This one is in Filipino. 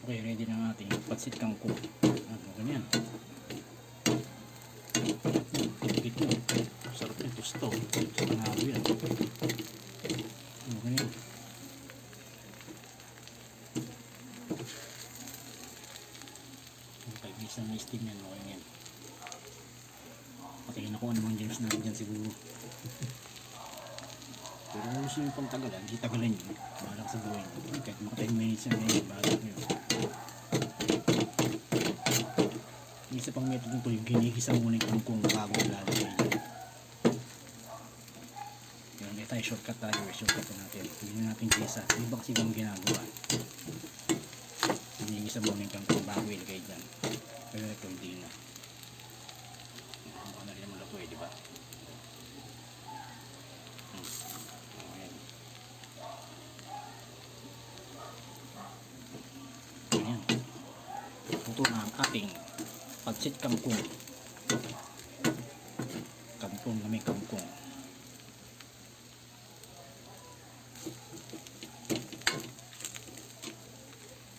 Okay, ready na ang ating pansit kangkong. Ganyan. Tigit mo. Sarap yung gusto. Sa panalo yan. Ganyan. Okay, bisa na steam yan. Okay yan. Patayin ako anumang games natin dyan siguro. Pero kung gusto yung pantagalan, hindi tagalan yun. Bahala sa buhay nyo. Kahit mga 10 minutes yan ngayon, bahala nyo. Isa pang method nito yung ginigisa muna yung kangkong bago ilalagay nyo. Yun, may tayo shortcut tayo. Shortcut natin. Hindi na natin gisa. Hindi ba kasi bang ginagawa? Ginigisa muna yung kangkong bago ilagay dyan. Pero ito hindi na. Baka na rin naman luto eh, di ba? Ayan. Ito na ang ating pansit kangkong. Kangkong na may kangkong.